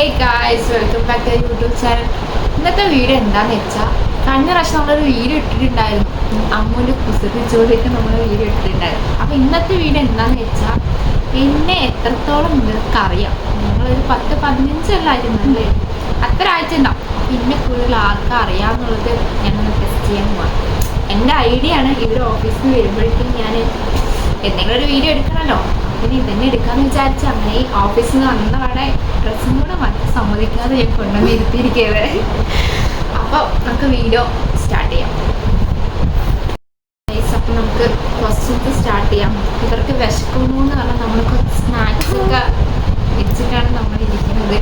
Hey guys, welcome back to YouTube channel. ഇന്നത്തെ video എന്താണെന്ന് വെച്ചാൽ, കഴിഞ്ഞ പ്രാവശ്യം നമ്മളൊരു വീഡിയോ ഇട്ടിട്ടുണ്ടായിരുന്നു. അമ്മൂൻ്റെ കുസൃതിച്ചോടിയൊക്കെ നമ്മൾ വീഡിയോ ഇട്ടിട്ടുണ്ടായിരുന്നു. അപ്പോൾ ഇന്നത്തെ വീഡിയോ എന്താണെന്ന് വെച്ചാൽ, എന്നെ എത്രത്തോളം നിങ്ങൾക്കറിയാം. നിങ്ങളൊരു 10-15 അല്ലായിരുന്നു അല്ലേ, അത്ര ആഴ്ച ഉണ്ടാവും. പിന്നെ കൂടുതൽ ആർക്കും അറിയാമെന്നുള്ളത് ഞാനൊന്ന് ടെസ്റ്റ് ചെയ്യാൻ പോകാം. എൻ്റെ ഐഡിയ ആണ്. ഇവർ ഓഫീസിൽ നിന്ന് വരുമ്പോഴേക്കും ഞാൻ എന്തെങ്കിലും ഒരു വീഡിയോ എടുക്കണമല്ലോ, പിന്നെ ഇതന്നെ എടുക്കാമെന്ന് വിചാരിച്ച് അങ്ങനെ ഈ ഓഫീസിൽ നിന്ന് വന്നവിടെ ഡ്രസ്സും കൂടെ മറ്റു സമ്മതിക്കാതെ ഞാൻ കൊണ്ടുവന്ന് ഇരുത്തിയിരിക്കുകയാണ്. അപ്പോൾ നമുക്ക് വീഡിയോ സ്റ്റാർട്ട് ചെയ്യാം. അപ്പോൾ നമുക്ക് ക്വസ്റ്റ്യൻസ് സ്റ്റാർട്ട് ചെയ്യാം. ഇവർക്ക് വിശക്കുന്നു എന്ന് പറഞ്ഞാൽ നമ്മൾ കുറച്ച് സ്നാക്സൊക്കെ വെച്ചിട്ടാണ് നമ്മൾ ഇരിക്കുന്നത്.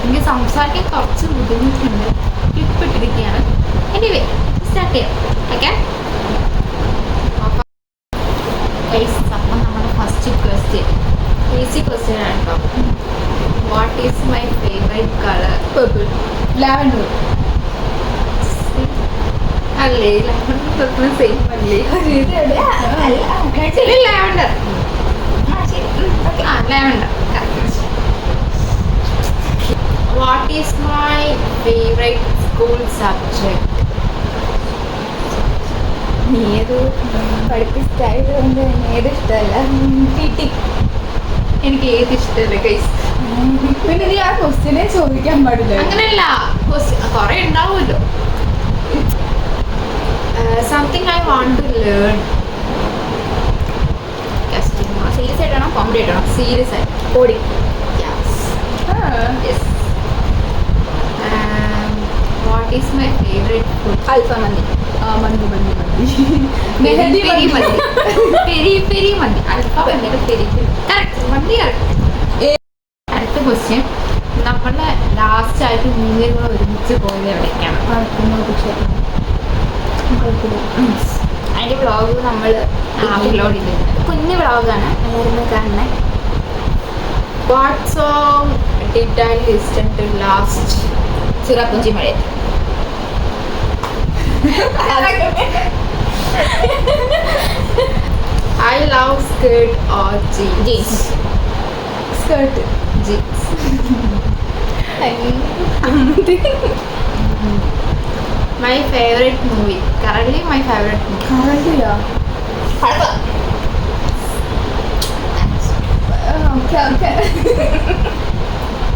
എനിക്ക് സംസാരിക്കാൻ കുറച്ച് ബുദ്ധിമുട്ടുണ്ട്, ക്ലിപ്പ് ഇട്ടിരിക്കുകയാണ്. എനിവേ സ്റ്റാർട്ട് ചെയ്യാം. ഓക്കെ, അപ്പം നമ്മുടെ ഫസ്റ്റ് ക്വസ്റ്റ്യൻ ഈസി ക്വസ്റ്റ്യൻ ആണ് കേട്ടോ. What is my favourite colour? Purple. Lavender അല്ലേ? ലാവൻഡർ സെയിം അല്ലേ? Lavender. Lavender. What is my favourite school subject? ഏത് പഠിപ്പിച്ചായത് കൊണ്ട് ഏത് ഇഷ്ടമല്ല. ടി. എനിക്ക് ഏത് ഇഷ്ടമല്ല ഗൈസ്. പിന്നെ നീ ആ ക്വസ്റ്റ്യനെ ചോദിക്കാൻ പാടില്ല. അങ്ങനെയല്ല, കുറെ ഉണ്ടാവുമല്ലോ. Something I want to learn. Serious ആയിട്ടാണോ കോമഡി ആയിട്ടാണോ? സീരിയസ് ആയിട്ട്. Coding. Yes. What is my favourite food? അൽഫ മന്തി. മന്തി മന്തി മന്തി പെരി പെരി മന്തി. പെരി പെരി മന്തി. അൽഫ മന്തിയുടെ പെരി പെരി. കറക്റ്റ്, മന്തി കറക്റ്റ്. അടുത്ത ക്വസ്റ്റ്യൻ, നമ്മളെ ലാസ്റ്റ് ആയിട്ട് മൂന്നിനും കൂടെ ഒരുമിച്ച് പോയത് എവിടേക്കാണ്? അതിൻ്റെ വ്ളോഗ് നമ്മൾ അപ്ലോഡ് ചെയ്തിട്ടുണ്ട്. കുഞ്ഞു വ്ളോഗാണ്, എല്ലാവരും കാണണേ. What song did I listen to last? Cherrapunji മഴയത്ത്. I love skirt or jeans? Skirt. Jeans. My favorite movie. Currently my favorite movie. കറണ്ടില്ല. Okay okay.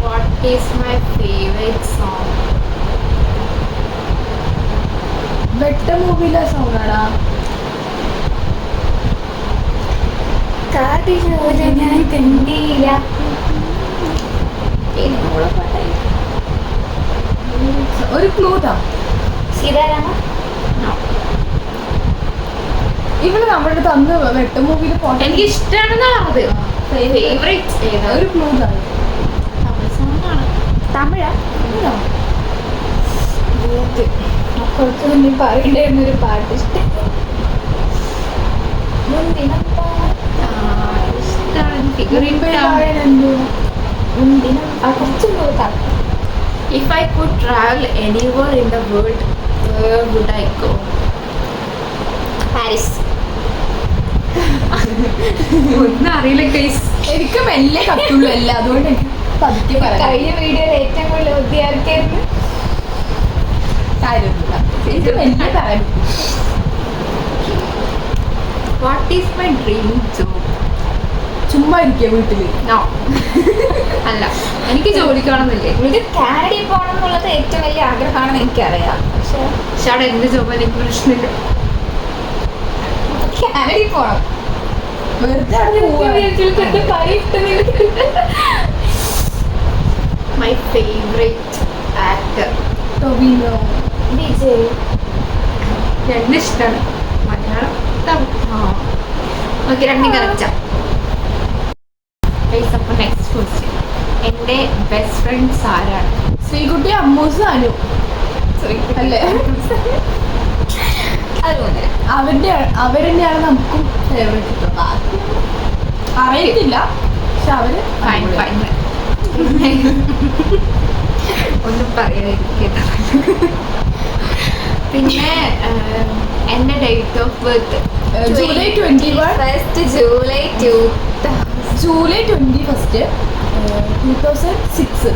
What is my favorite song? വെട്ട മൂവിയിലെ സോങ്ങാടാ. ഞാൻ കണ്ടില്ല. ഒരു ക്ലൂതാ. സീതാരാമ. ഇവിടെ നമ്മുടെ അടുത്ത് അന്ന് വെട്ട മൂവിയിൽ പോട്ടെ. എനിക്ക് ഇഷ്ടമാണെന്നാണ് പറഞ്ഞത്. ഫേവറേറ്റ് ഏതാ? ഒരു ക്ലൂതാ. തമിഴ് സോങ് ആണ്. തമിഴാ? കുറച്ച് മുന്നേ പറയണ്ടായിരുന്ന ഒരു പാട്ട് ഇഷ്ടം. If I could travel anywhere in the world, where would I go? Paris. ഒന്നും അറിയില്ല ഗൈസ്. എനിക്ക് മെല്ലെ കത്തുള്ളൂ അല്ല, അതുകൊണ്ട് എനിക്ക് പതുക്കെ പറയാം. കഴിഞ്ഞ വീഡിയോയിൽ ഏറ്റവും കൂടുതൽ ബുദ്ധിയാർക്കായിരുന്നു. എനിക്ക് മെല്ലെ പറയാം. What is my dream job? ചുമ്മാ ഇരിക്കുക വീട്ടില്. No. അല്ല, എനിക്ക് ജോലിക്ക് വേണമെന്നില്ലേ. ഇത് കാനഡയിൽ പോകണം എന്നുള്ളത് ഏറ്റവും വലിയ ആഗ്രഹമാണെന്ന് എനിക്കറിയാം. പക്ഷേ അവിടെ എന്ത് ജോബ് എനിക്ക് പ്രശ്നമില്ല. കാനഡയിൽ പോകണം. My favorite actor? Tovino. Vijay. രണ്ടും ഇഷ്ടമാണ്. മലയാളം ഓക്കെ, രണ്ടും കറക്റ്റാ. അപ്പോൾ നെക്സ്റ്റ് ക്വസ്റ്റ്യൻ, എൻ്റെ ബെസ്റ്റ് ഫ്രണ്ട്സ് ആരാണ്? ശ്രീകുട്ടി, അമ്മൂസ്, അനു അല്ലേ? അവരെന്നെയാണ് നമുക്കും ഫേവറേറ്റ് കിട്ടും. അറിയത്തില്ല, പക്ഷെ അവര് ഒന്നും പറയാതിരിക്കുന്ന. പിന്നെ എൻ്റെ date of birth July 21. July 21, 2006.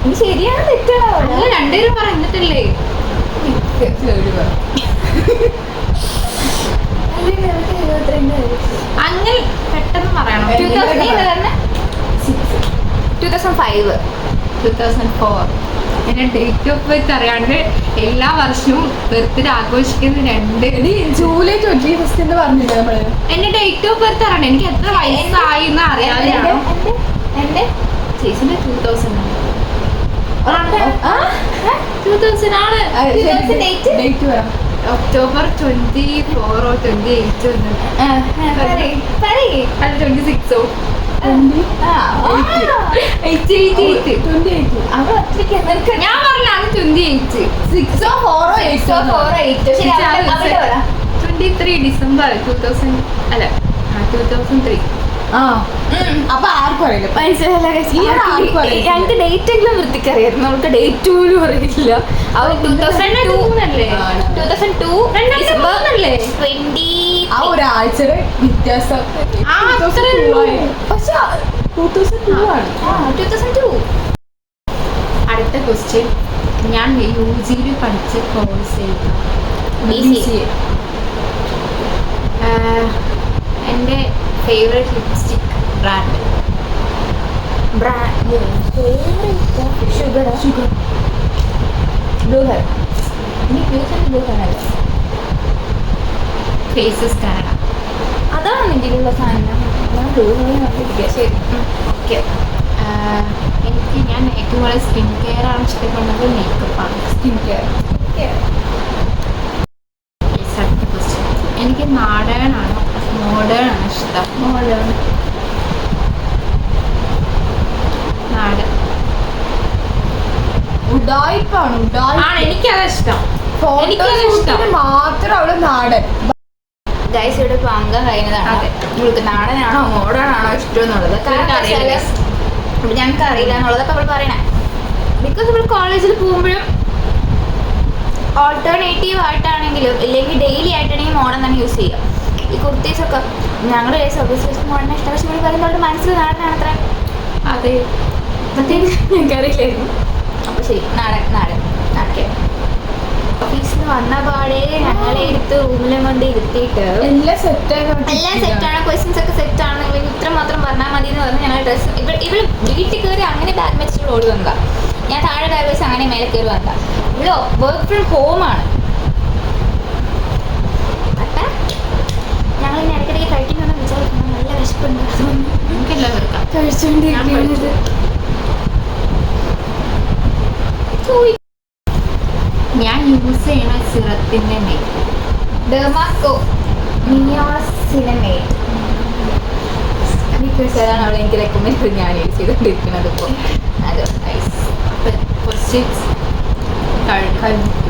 ഇത് ശരിയാണ് തെറ്റാണോ അല്ല രണ്ടുപേരും പറഞ്ഞിട്ടില്ലേ അങ്ങനെ പെട്ടെന്ന് പറയണം 2005 2004 എന്റെ ഡേറ്റ് ഓഫ് ബർത്ത് അറിയാണ്ട് എല്ലാ വർഷവും ബർത്ത്ഡേ ആഘോഷിക്കുന്ന രണ്ട് ജൂലൈ 21 എന്ന് പറഞ്ഞില്ലേ നമ്മള്? എന്റെ ഡേറ്റ് ഓഫ് ബർത്ത് അറിയണം എനിക്ക് എത്ര വയസ്സായി എന്ന് അറിയാതെയാണോ എന്റെ ചേച്ചിന്റെ 2000 ആ? 2000 ആണ് Date പറ. ഒക്ടോബർ 24 28 അല്ല 26 ഞാൻ പറഞ്ഞാണ് 28 23 ഡിസംബർ 2000 അല്ല 2003 ആ അപ്പൊ ആർക്കും അറിയില്ല. ഞങ്ങൾക്ക് ഡേറ്റ് എങ്കിലും വൃത്തിക്കറിയായിരുന്നു നമുക്ക് ഡേറ്റ് പോലും അറിയില്ല അവർ 2002 ആ ഒരാഴ്ചയുടെ വ്യത്യാസം. ആ, അത്രേ 2002 ഉള്ളൂ. ആയി. പക്ഷെ 2002 ആണ്. 2002 അടുത്ത ക്വസ്റ്റ്യൻ ഞാൻ UG പഠിച്ച കോഴ്സ് ചെയ്തു BCA. എൻ്റെ favourite lipstick brand Sugar blue hair blue hair Faces Canada അതാണ് നിന്റെയുള്ള സാധനം ഞാൻ ബ്ലൂ ഹെയർ കണ്ടിരിക്കുക ശരി ഓക്കെ ഞാൻ ഏറ്റവും കൂടുതൽ സ്കിൻ കെയർ ആണ് ഇഷ്ടപ്പെടുന്നത് മേക്കപ്പാണ് സ്കിൻ കെയർ. അടുത്ത ക്വസ്റ്റ്യൻ എനിക്ക് നാടൻ ആണോ മോഡേൺ ആണ് ഇഷ്ടം നാടൻ ഉഡായിപ്പാണ് ആണ് എനിക്കതാ ഇഷ്ടം എനിക്കതാ ഇഷ്ടം ഫോട്ടോഷൂട്ടിന് മാത്രം അവള് നാടൻ. ഗൈസ് ഇവിടെ ഇപ്പൊ അംഗം കഴിഞ്ഞതാണ് അതെ. നിങ്ങൾക്ക് നാടനാണോ മോഡേൺ ആണോ ഇഷ്ടം എന്നുള്ളത് കാരണം അറിയില്ല. ഞങ്ങൾക്ക് അറിയില്ല എന്നുള്ളതൊക്കെ അവൾ പറയണേ ബിക്കോസ് നമ്മൾ കോളേജിൽ പോകുമ്പോഴും ഓൾട്ടർനേറ്റീവ് ആയിട്ടാണെങ്കിലും ഇല്ലെങ്കിൽ ഡെയിലി ആയിട്ടാണെങ്കിൽ മോഡേൺ തന്നെ യൂസ് ചെയ്യുക ഈ കുർത്തീസൊക്കെ ഞങ്ങളുടെ സർവീസ് മോഡേൺ ഇഷ്ടം പക്ഷെ ഇവിടെ പറയുമ്പോൾ അവരുടെ മനസ്സിൽ നാടനാണ് അത്ര അതെ ഞങ്ങൾക്ക് അറിയില്ലായിരുന്നു അപ്പോൾ ശരി നാടൻ ഓക്കെ ഓഫീസിൽ നിന്ന് വന്ന പാടെ ഞങ്ങളെ എടുത്ത് റൂമിലും കൊണ്ട് ഇരുത്തിയിട്ട് എല്ലാം സെറ്റായി എല്ലാം സെറ്റാണ് ക്വസ്റ്റ്യൻസ് ഒക്കെ സെറ്റാണ് നിങ്ങൾ ഇത്ര മാത്രം പറഞ്ഞാൽ മതി എന്ന് പറഞ്ഞ് ഞങ്ങൾ ഡ്രസ്സ് ഇവിടെ വീട്ടിൽ കയറി അങ്ങനെ ബാഗ് വെച്ചിട്ട് ഓടി വന്നതാ ഞാൻ താഴെ ബാഗ് വെച്ച് അങ്ങനെ മേലെ കയറി വന്നതാ ഇവിടെ വർക്ക് ഫ്രം ഹോമാണ് അപ്പം ഞങ്ങൾ ഇനി ഇടയ്ക്കിടയ്ക്ക് കഴിക്കണമെന്ന് വിചാരിക്കുന്നു നല്ല വിശപ്പുണ്ട് എനിക്കെല്ലാവർക്കും കഴിച്ചുകൊണ്ടിരിക്കുന്നത് ഞാൻ യൂസ് ചെയ്യണ സിറത്തിന്റെ നെയ് ഡെർമാക്കോ നിയോസിനമേറ്റ് ബിക്കോസ് അതാണ് അവിടെ എനിക്ക് റെക്കമെൻഡ് ചെയ്ത് ഞാൻ യൂസ് ചെയ്തുകൊണ്ടിരിക്കുന്നത് ഇപ്പോൾ അത് നൈസ് ക്വസ്റ്റ്യൻസ്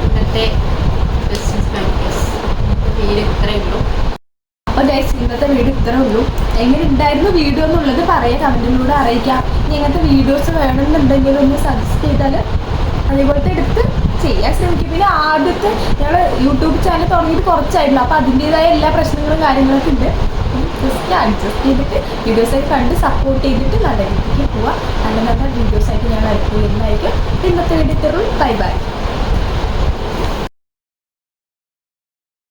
ഇന്നത്തെ ക്വസ്റ്റ്യൻസ് വീട് ഇത്രയേ ഉള്ളൂ. അപ്പൊ ഗൈസ് ഇന്നത്തെ വീഡിയോ ഇത്രേ ഉള്ളൂ. എങ്ങനെ ഉണ്ടായിരുന്നു വീഡിയോ എന്നുള്ളത് പറയാം, കമന്റിലൂടെ അറിയിക്കാം. ഇനി ഇങ്ങനത്തെ വീഡിയോസ് വേണമെന്നുണ്ടെങ്കിൽ ഒന്ന് സജസ്റ്റ് ചെയ്താൽ അതേപോലത്തെ എടുത്ത് ചെയ്യാൻ ശ്രമിക്കും. പിന്നെ ആദ്യത്തെ ഞങ്ങൾ യൂട്യൂബ് ചാനൽ തുടങ്ങിയിട്ട് കുറച്ചായിട്ടുള്ളൂ, അപ്പോൾ അതിൻ്റെതായ എല്ലാ പ്രശ്നങ്ങളും കാര്യങ്ങളൊക്കെ ഉണ്ട്. ജസ്റ്റ് അഡ്ജസ്റ്റ് ചെയ്തിട്ട് വീഡിയോസൊക്കെ കണ്ട് സപ്പോർട്ട് ചെയ്തിട്ട് നല്ല രീതിക്ക് പോവാം. നല്ല നല്ല വീഡിയോസായിട്ട് ഞങ്ങൾ അയച്ചു വരുന്നതായിരിക്കും. ഇന്നത്തെ വീഡിയോ ഇത്രയും. Bye bye.